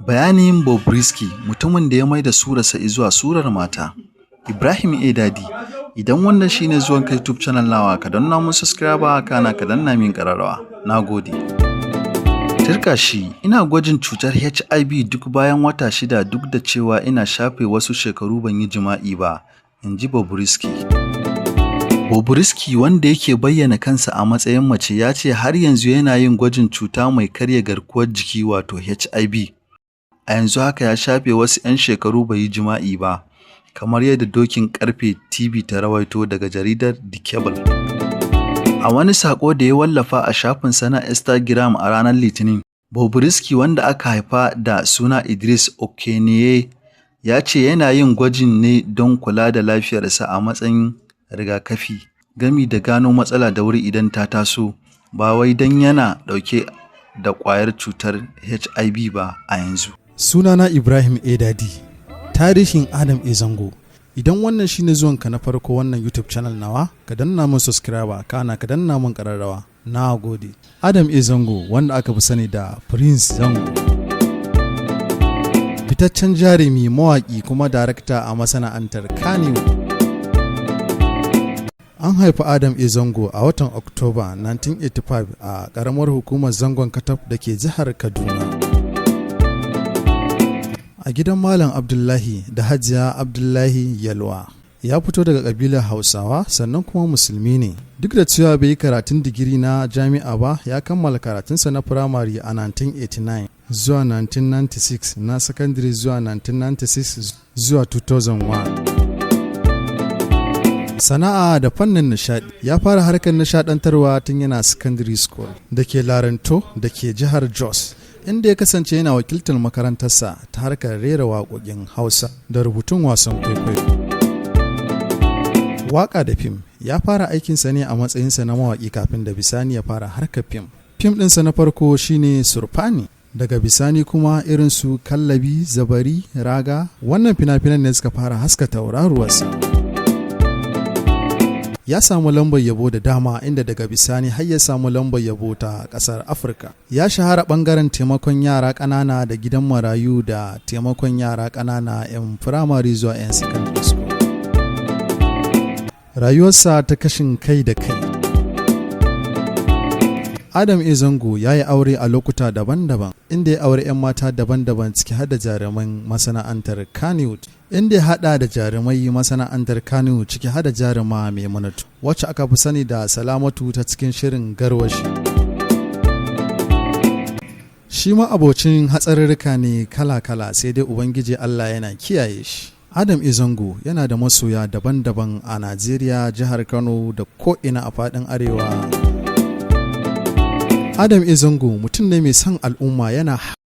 Bayanin Boborisky, mutumin da ya maida surarsa zuwa surar mata. Ibrahim A. Dadi, idan wannan shine zuwan ka YouTube channel nawa, ka danna mun subscriber kana ka danna min ƙararrawa. Nagode. Turka shi, ina gwajin cutar HIV duk bayan wata 6 duk da cewa ina shafe wasu shekaru ban yi jima'i ba, inji Boborisky. Boborisky, wanda yake bayyana kansa a matsayin mace, ya ce har yanzu yana yin gwajin cuta mai karya garkuwar jiki wato HIV. A yanzu haka ya shafe wasu 'yan shekaru bai yi jima'i ba, kamar yadda dokin ƙarfe TV ta rawaito daga jaridar The Cable. A wani saƙo da ya wallafa a shafinsa na Instagram a ranar Litinin, Boborisky, wanda aka haifa da suna Idris Okeneye, ya ce yana yin gwajin ne don kula da lafiyarsa a matsayin rigakafi, gami da gano matsala da wuri idan ta taso, ba wai don yana ɗauke da ƙwayar cutar HIV ba a yanzu. Sunana Ibrahim A. Dadi, tarihin Adam A. Zango. Idan wannan shine zuwanka na farko wannan YouTube channel nawa, ka danna mun subscriber kana ka danna mun ƙararrawa. Na gode. Adam A. Zango, wanda aka fi sani da Prince Zango, fitaccen jarumi, mawaƙi kuma darakta a masana'antar Kannywood. An haifi Adam A. Zango a watan Oktoba 1985 a ƙaramar hukumar Zangon Katab da ke jihar Kaduna. A gidan Malam Abdullahi da Hajiya Abdullahi Yalwa. Ya fito daga ƙabilar Hausawa sannan kuma musulmi ne. Duk da cewa bai yi karatun digiri na jami'a ba, ya kammala karatunsa na firamare a 1989 zuwa 1996, na sakandare zuwa 1996 zuwa 2001. Sana'a da fannin nishadi. Ya fara harkar nishadantarwa tun yana secondary school da ke Laranto da ke jihar Jos, inda ya kasance yana wakiltar makarantarsa ta harkar rera waƙoƙin Hausa da rubutun wasan kwaikwayo. Waƙa da fim. Ya fara aikinsa ne a matsayinsa na mawaƙi kafin da bisani ya fara harkar fim. Fim ɗinsa na farko shine Surfani. Daga bisani kuma irin su Kallabi, Zabari, Raga, wannan fina-finan ne suka fara haska tauraruwarsa. Ya samu lambar yabo da dama, inda daga bisani har ya samu lambar yabo ta ƙasar Afirka. Ya shahara ɓangaren taimakon yara ƙanana da gidan marayu da taimakon yara ƙanana 'yan firamare zuwa 'yan secondary school. Rayuwarsa ta kashin kai da kai. Adam A. Zango ya yi aure a lokuta daban-daban, inda ya aure 'yan mata daban-daban ciki har da jaruman masana'antar Kannywood, inda ya haɗa da jarumai masana'antar Kannywood ciki har da jaruma Maimunatu, wacce aka fi sani da Salamatu ta cikin shirin Garwashi. Shi ma abocin hatsarurruka ne kala-kala, sai dai Ubangiji Allah yana kiyaye shi. Adam A. Zango yana da masoya daban-daban a Najeriya, jihar Kano da ko'ina a faɗin Arewa. Adam A. Zango mutum ne mai son al'umma, yana